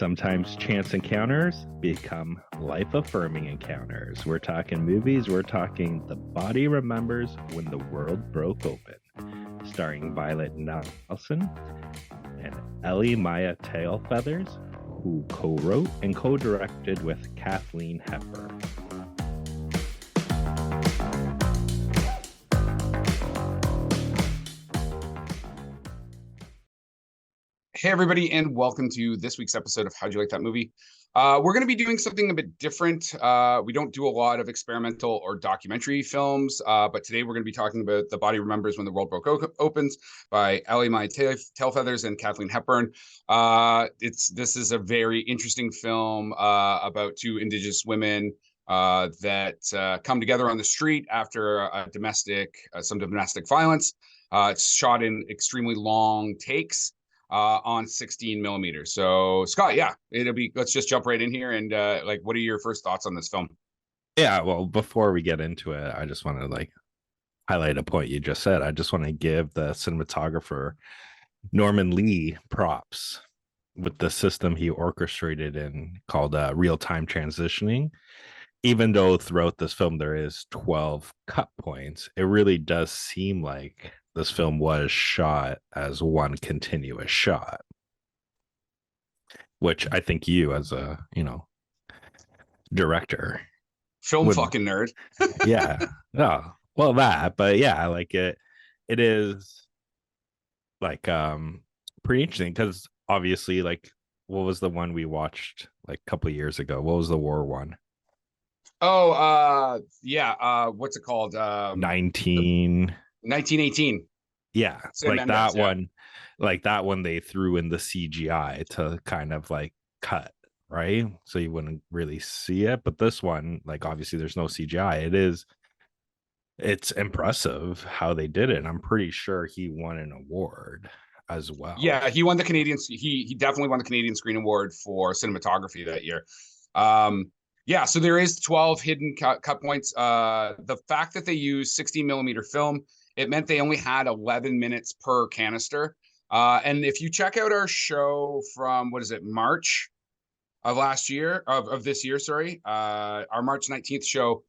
Sometimes chance encounters become life-affirming encounters. We're talking movies, we're talking The Body Remembers When the World Broke Open, starring Violet Nelson and Elle-Máijá Tailfeathers, who co-wrote and co-directed with Kathleen Hepburn. Hey, everybody, and welcome to this week's episode of How'd You Like That Movie? We're going to be doing something a bit different. We don't do a lot of experimental or documentary films, but today we're going to be talking about The Body Remembers When the World Broke Opens by Elle-Máijá Tailfeathers and Kathleen Hepburn. This is a very interesting film about two Indigenous women that come together on the street after some domestic violence. It's shot in extremely long takes. On 16 millimeters. So Scott, let's just jump right in here. And what are your first thoughts on this film? Yeah, well, before we get into it, I just want to highlight a point you just said. I just want to give the cinematographer Norman Lee props with the system he orchestrated in called real-time transitioning. Even though throughout this film there is 12 cut points, it really does seem like this film was shot as one continuous shot, which I think you, as a director, fucking nerd. Yeah. No, well, but yeah, it is pretty interesting because obviously, what was the one we watched a couple of years ago? What was the war one? Oh, what's it called? 1918. Yeah, Sam Mendes, that one they threw in the CGI to kind of cut, right? So you wouldn't really see it. But this one, obviously there's no CGI. It's impressive how they did it. I'm pretty sure he won an award as well. Yeah, he won the Canadian. He definitely won the Canadian Screen Award for cinematography that year. Yeah, so there is 12 hidden cut points. The fact that they used 16 millimeter film, it meant they only had 11 minutes per canister. And if you check out our show from, March of this year, sorry, our March 19th show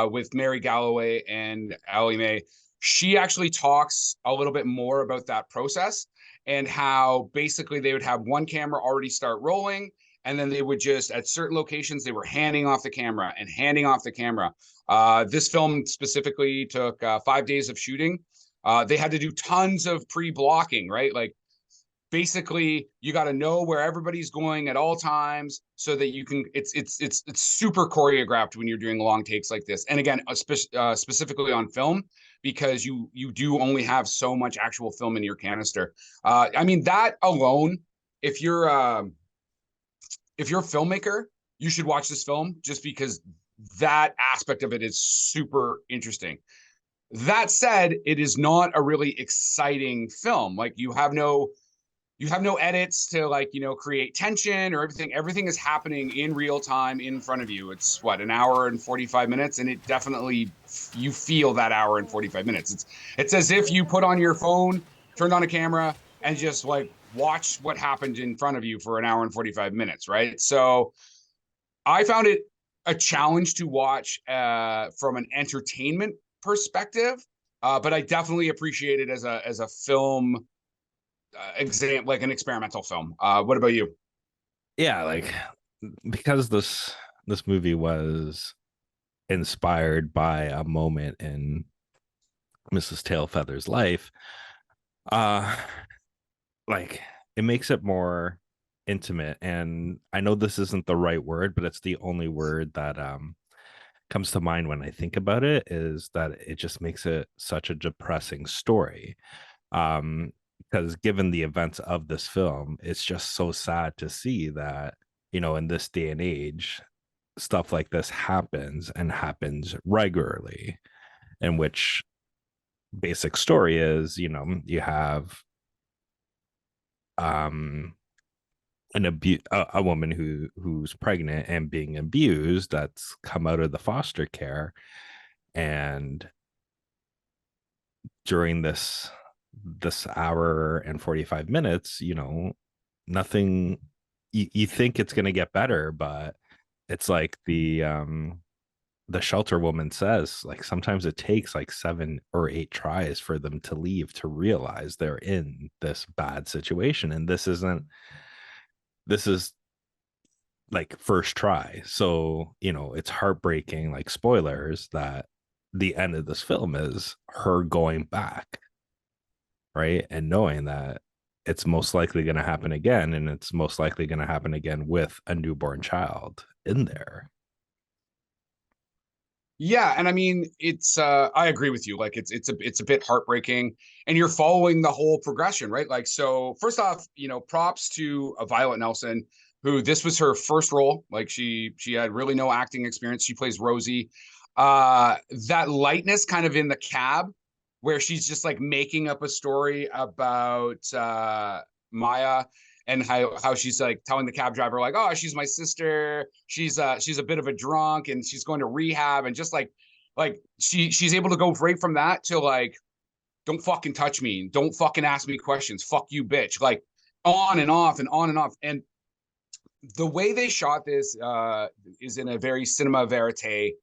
with Mary Galloway and Elle-Máijá, she actually talks a little bit more about that process and how basically they would have one camera already start rolling. And then they would just, at certain locations, they were handing off the camera. This film specifically took 5 days of shooting. They had to do tons of pre-blocking, right? Basically, you got to know where everybody's going at all times so that you can. It's super choreographed when you're doing long takes like this. And again, specifically on film, because you do only have so much actual film in your canister. That alone, if you're a filmmaker, you should watch this film just because that aspect of it is super interesting. That said, it is not a really exciting film. You have no edits to create tension or everything. Everything is happening in real time in front of you. It's an hour and 45 minutes, and it definitely, you feel that hour and 45 minutes. It's as if you put on your phone, turned on a camera, and just watch what happened in front of you for an hour and 45 minutes, right? So I found it a challenge to watch from an entertainment perspective, but I definitely appreciate it as a film an experimental film. What about you? Yeah, because this movie was inspired by a moment in Mrs. Tailfeather's life, it makes it more intimate. And I know this isn't the right word, but it's the only word that comes to mind when I think about it, is that it just makes it such a depressing story. Because given the events of this film, it's just so sad to see that, in this day and age, stuff like this happens and happens regularly, in which basic story is, you have a woman who's pregnant and being abused, that's come out of the foster care, and during this hour and 45 minutes, nothing you think it's going to get better, but it's like the shelter woman says, like sometimes it takes like 7 or 8 tries for them to leave, to realize they're in this bad situation. And this is like first try. So, it's heartbreaking, like spoilers, that the end of this film is her going back, right? And knowing that it's most likely going to happen again, and it's most likely going to happen again with a newborn child in there. Yeah, and I mean, it's I agree with you. Like it's a bit heartbreaking, and you're following the whole progression, right? Like, so first off, props to Violet Nelson, who this was her first role. Like she had really no acting experience. She plays Rosie. That lightness kind of in the cab, where she's just like making up a story about Maya, and how she's like telling the cab driver, like, oh, she's my sister, she's a bit of a drunk and she's going to rehab, and just like she's able to go right from that to like, don't fucking touch me, don't fucking ask me questions, fuck you bitch, like on and off and on and off. And the way they shot this is in a very cinema verite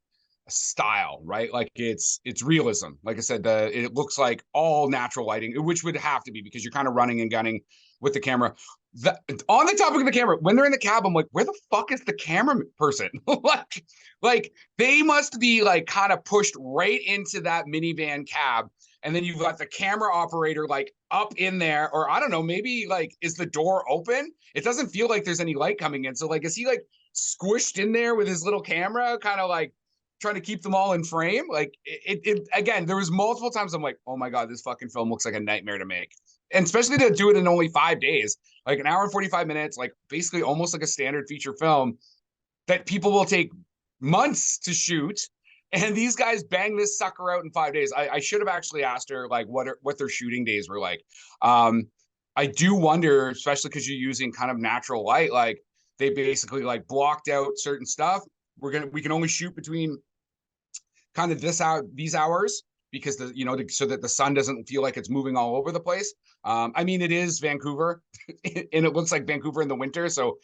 style, right? Like it's realism. Like I said, it looks like all natural lighting, which would have to be because you're kind of running and gunning with the camera. On the topic of the camera, when they're in the cab, I'm like, where the fuck is the camera person? like they must be like kind of pushed right into that minivan cab, and then you've got the camera operator like up in there, or I don't know, maybe like, is the door open? It doesn't feel like there's any light coming in. So like, is he like squished in there with his little camera, kind of like trying to keep them all in frame? Like it again, there was multiple times I'm like, oh my God, this fucking film looks like a nightmare to make. And especially to do it in only 5 days, like an hour and 45 minutes, like basically almost like a standard feature film that people will take months to shoot. And these guys bang this sucker out in 5 days. I should have actually asked her like what their shooting days were like. I do wonder, especially because you're using kind of natural light, like they basically like blocked out certain stuff. We can only shoot between kind of these hours, because so that the sun doesn't feel like it's moving all over the place. I mean, it is Vancouver and it looks like Vancouver in the winter, so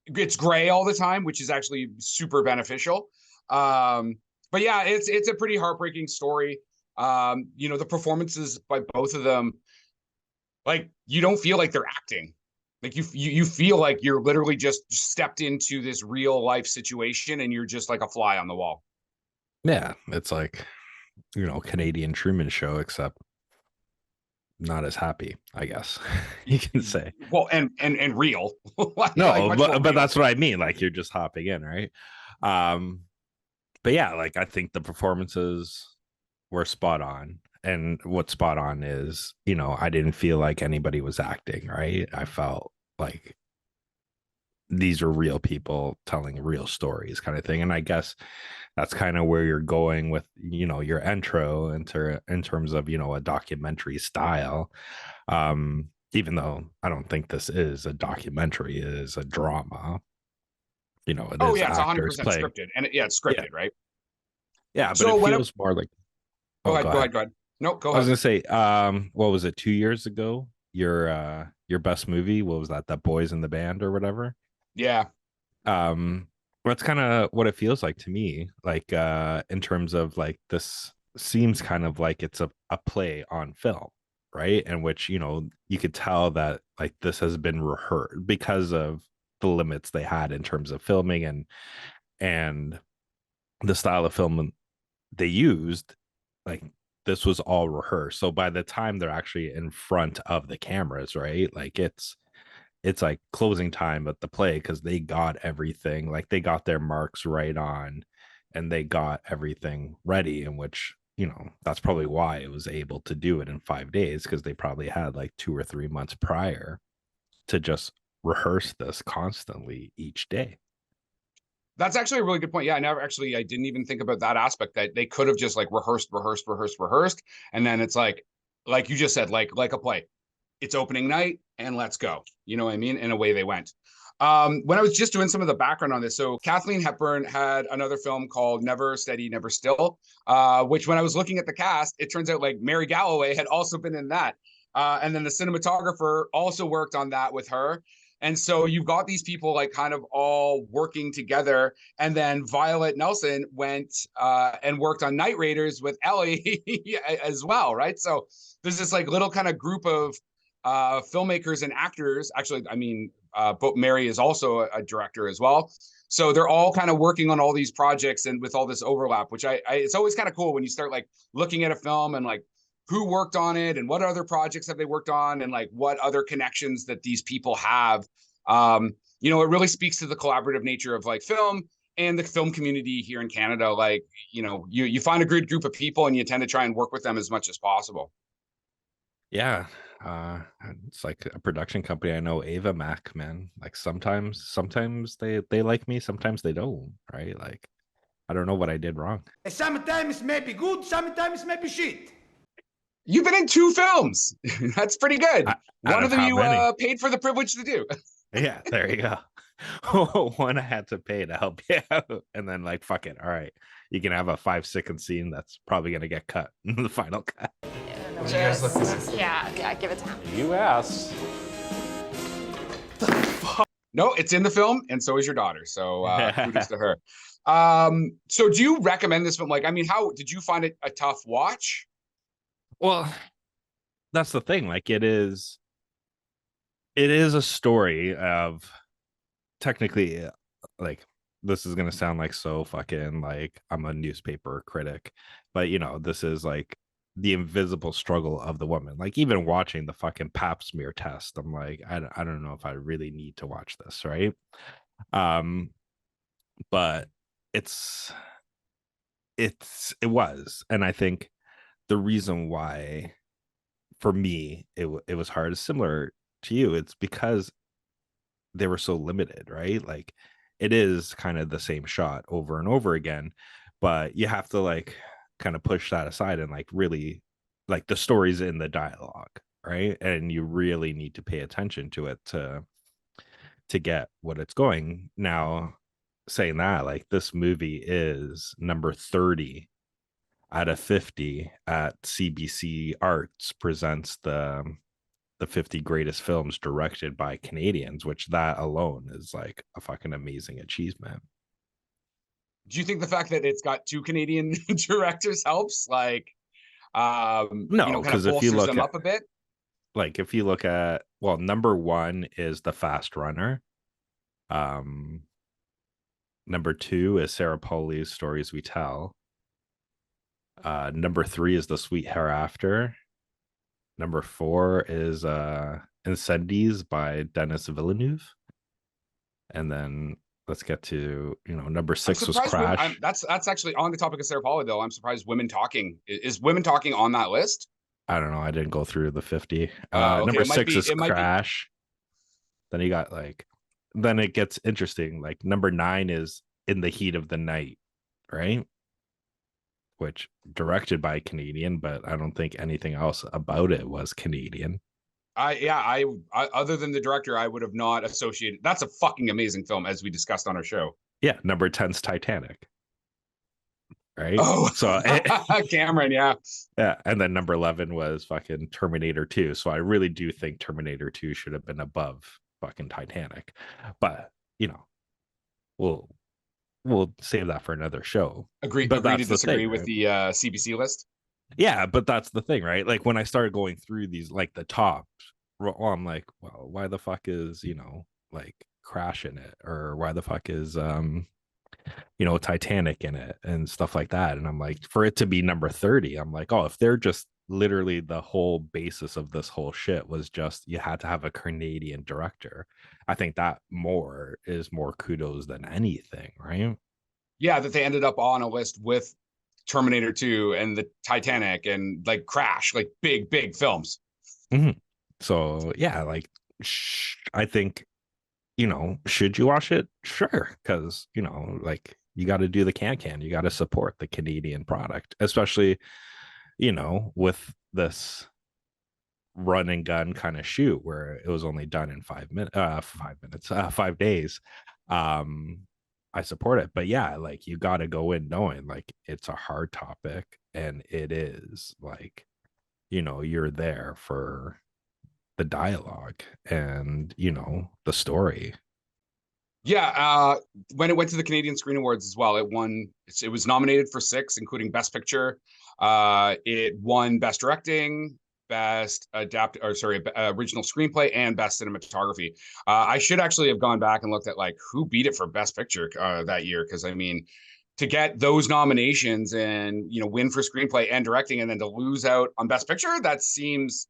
it's gray all the time, which is actually super beneficial. But yeah, it's a pretty heartbreaking story. The performances by both of them, like you don't feel like they're acting. Like you feel like you're literally just stepped into this real life situation and you're just like a fly on the wall. Yeah, it's like, Canadian Truman Show, except not as happy, I guess you can say. Well, and real. like No, much more but real. that's what I mean. Like you're just hopping in, right? Um, but yeah, like I think the performances were spot on. And what's spot on is, I didn't feel like anybody was acting, right? I felt like these are real people telling real stories, kind of thing. And I guess that's kind of where you're going with, your intro in terms of, a documentary style. Even though I don't think this is a documentary, it is a drama. It Oh is yeah, it's actors 100% playing. scripted, and it's Yeah, scripted, right? yeah, but So it when feels more like. go Oh, ahead, go go ahead. ahead, go ahead. No, go I was ahead. gonna say, what was it, 2 years ago? Your best movie, what was that? That Boys in the Band or whatever. Yeah. Um, that's kind of what it feels like to me. Like, in terms of like this seems kind of like it's a play on film, right? In which, you could tell that like this has been rehearsed because of the limits they had in terms of filming and the style of film they used. Like this was all rehearsed. So by the time they're actually in front of the cameras, right? Like it's like closing time at the play, because they got everything, like they got their marks right on, and they got everything ready, in which, that's probably why it was able to do it in 5 days, because they probably had like 2 or 3 months prior to just rehearse this constantly each day. That's actually a really good point. Yeah, I didn't even think about that aspect, that they could have just like rehearsed. And then it's like you just said, like a play. It's opening night and let's go. You know what I mean? And away they went. When I was just doing some of the background on this, so Kathleen Hepburn had another film called Never Steady, Never Still, which when I was looking at the cast, it turns out like Mary Galloway had also been in that. And then the cinematographer also worked on that with her. And so you've got these people like kind of all working together. And then Violet Nelson went and worked on Night Raiders with Ellie as well, right? So there's this like little kind of group of filmmakers and actors. Actually, I mean, but Mary is also a director as well. So they're all kind of working on all these projects and with all this overlap, which it's always kind of cool when you start like looking at a film and like who worked on it and what other projects have they worked on and like what other connections that these people have. You know, it really speaks to the collaborative nature of like film and the film community here in Canada. Like, you know, you find a good group of people and you tend to try and work with them as much as possible. Yeah. It's like a production company. I know Ava Mac, man. Like sometimes they like me, sometimes they don't, right? Like I don't know what I did wrong. Sometimes maybe good, sometimes maybe shit. You've been in 2 films. That's pretty good. One of them you paid for the privilege to do. Yeah, there you go. One I had to pay to help you out, and then like fuck it, all right, you can have a 5-second scene that's probably gonna get cut in the final cut. Yeah, give it time. You asked. No, it's in the film, and so is your daughter. So kudos to her. So do you recommend this film? Like, I mean, how did you find it a tough watch? Well, that's the thing. Like, it is a story of technically, like, this is gonna sound like so fucking like I'm a newspaper critic, but you know, this is like the invisible struggle of the woman. Like, even watching the fucking pap smear test, I'm like, I don't know if I really need to watch this, right? But it was, and I think the reason why for me it was hard is similar to you. It's because they were so limited, right? Like, it is kind of the same shot over and over again, but you have to like kind of push that aside and like really like the story's in the dialogue, right? And you really need to pay attention to it to get what it's going. Now, saying that, like, this movie is number 30 out of 50 at CBC Arts presents the 50 greatest films directed by Canadians, which that alone is like a fucking amazing achievement. Do you think the fact that it's got 2 Canadian directors helps? Like, No, you know, kind of because if you bolsters look them at, up a bit? like, if you look at, well, number 1 is The Fast Runner. Number 2 is Sarah Polley's Stories We Tell. Number 3 is The Sweet Hereafter. Number 4 is Incendies by Denis Villeneuve. And then let's get to, you know, number 6 was Crash. That's actually on the topic of Sarah Polley, though. I'm surprised Women Talking is Women Talking on that list. I don't know. I didn't go through the 50. Okay, number 6 is Crash. Then you got like, then it gets interesting. Like, number 9 is In the Heat of the Night, right? Which directed by a Canadian, but I don't think anything else about it was Canadian. I other than the director, I would have not associated. That's a fucking amazing film, as we discussed on our show. Yeah, number 10's Titanic. Right? Oh, so Cameron, yeah. Yeah, and then number 11 was fucking Terminator 2. So I really do think Terminator 2 should have been above fucking Titanic. But, you know, we'll save that for another show. Agree to disagree with the CBC list. Yeah, but that's the thing, right? Like, when I started going through these, like, the top, well, I'm like, well, why the fuck is, you know, like, Crash in it? Or why the fuck is you know, Titanic in it and stuff like that? And I'm like, for it to be number 30, I'm like, oh, if they're just literally the whole basis of this whole shit was just you had to have a Canadian director, I think that is more kudos than anything, right? Yeah, that they ended up on a list with Terminator 2 and the Titanic and like Crash, like big films. Mm-hmm. So yeah, like, I think, you know, should you watch it? Sure, because, you know, like, you got to do the can. You got to support the Canadian product, especially, you know, with this run and gun kind of shoot where it was only done in 5 days. I support it, but yeah, like, you got to go in knowing like it's a hard topic, and it is like, you know, you're there for the dialogue and, you know, the story. Yeah, when it went to the Canadian Screen Awards as well, it won. It was nominated for 6, including Best Picture. It won Best Directing, Best Original Screenplay, and Best Cinematography. I should actually have gone back and looked at like who beat it for Best Picture that year, because I mean, to get those nominations and, you know, win for screenplay and directing, and then to lose out on Best Picture, that seems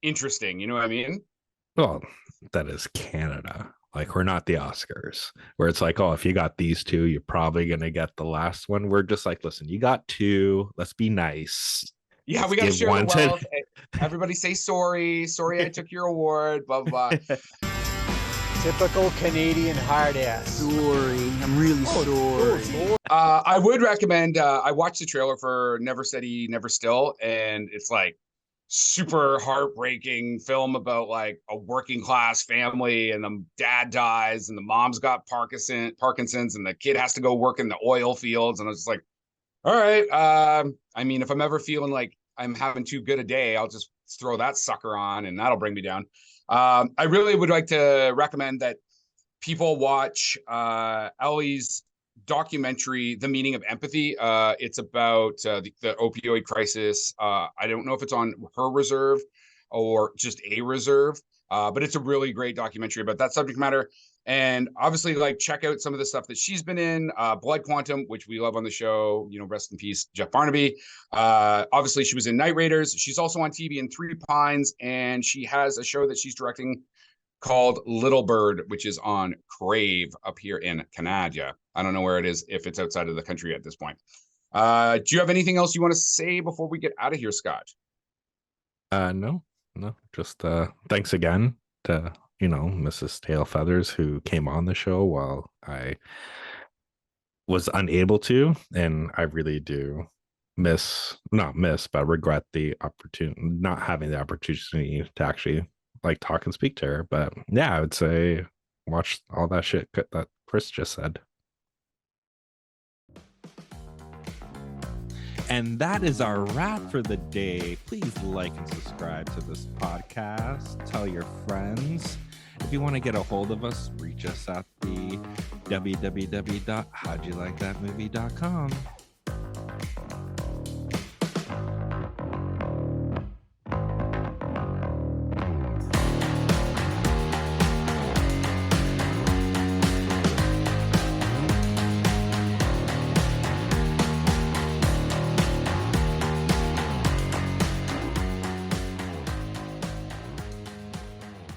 interesting. You know what I mean? Well, that is Canada. Like, we're not the Oscars where it's like, oh, if you got these 2, you're probably going to get the last one. We're just like, listen, you got 2. Let's be nice. Yeah, Let's we got to share the to... wealth. Everybody say sorry. Sorry, I took your award. Blah, blah, blah. Typical Canadian hard ass. Sorry. I'm really sorry. I would recommend, I watched the trailer for Never Steady, Never Still, and it's like super heartbreaking film about like a working class family, and the dad dies and the mom's got Parkinson's, and the kid has to go work in the oil fields. And I was just like, all right. I mean, if I'm ever feeling like I'm having too good a day, I'll just throw that sucker on and that'll bring me down. I really would like to recommend that people watch Ellie's documentary, The Meaning of Empathy. It's about the opioid crisis. I don't know if it's on her reserve or just a reserve, but it's a really great documentary about that subject matter. And obviously, like, check out some of the stuff that she's been in. Blood Quantum, which we love on the show, you know, rest in peace, Jeff Barnaby. Obviously, she was in Night Raiders. She's also on TV in Three Pines, and she has a show that she's directing called Little Bird, which is on Crave up here in Canada. I don't know where it is, if it's outside of the country at this point. Do you have anything else you want to say before we get out of here, Scott? No. Just thanks again to, you know, Mrs. Tailfeathers, who came on the show while I was unable to, and I really do regret the opportunity, not having the opportunity to actually like talk and speak to her. But yeah, I would say watch all that shit that Chris just said. And that is our wrap for the day. Please like and subscribe to this podcast. Tell your friends. If you want to get a hold of us, reach us at the www.howdyoulikethatmovie.com.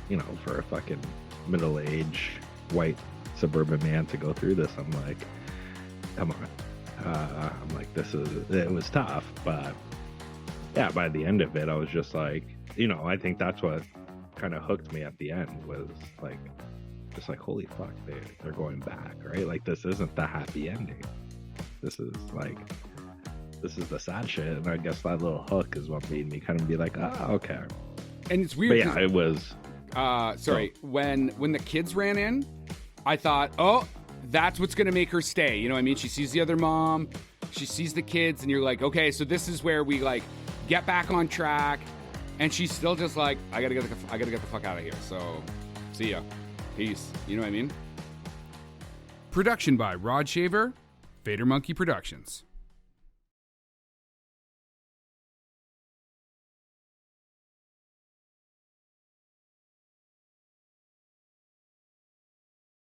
You know, for a fucking middle-aged white suburban man to go through this, I'm like, come on. I'm like, it was tough, but yeah, by the end of it, I was just like, you know, I think that's what kind of hooked me at the end, was like, just like, holy fuck, they're going back, right? Like, this isn't the happy ending. This is the sad shit. And I guess that little hook is what made me kind of be like, okay. And it's weird. But yeah, it was. When the kids ran in, I thought, oh, that's what's going to make her stay. You know what I mean? She sees the other mom, she sees the kids, and you're like, okay, so this is where we like get back on track. And she's still just like, I gotta get the fuck out of here. So, see ya, peace. You know what I mean? Production by Rod Shaver, Vader Monkey Productions.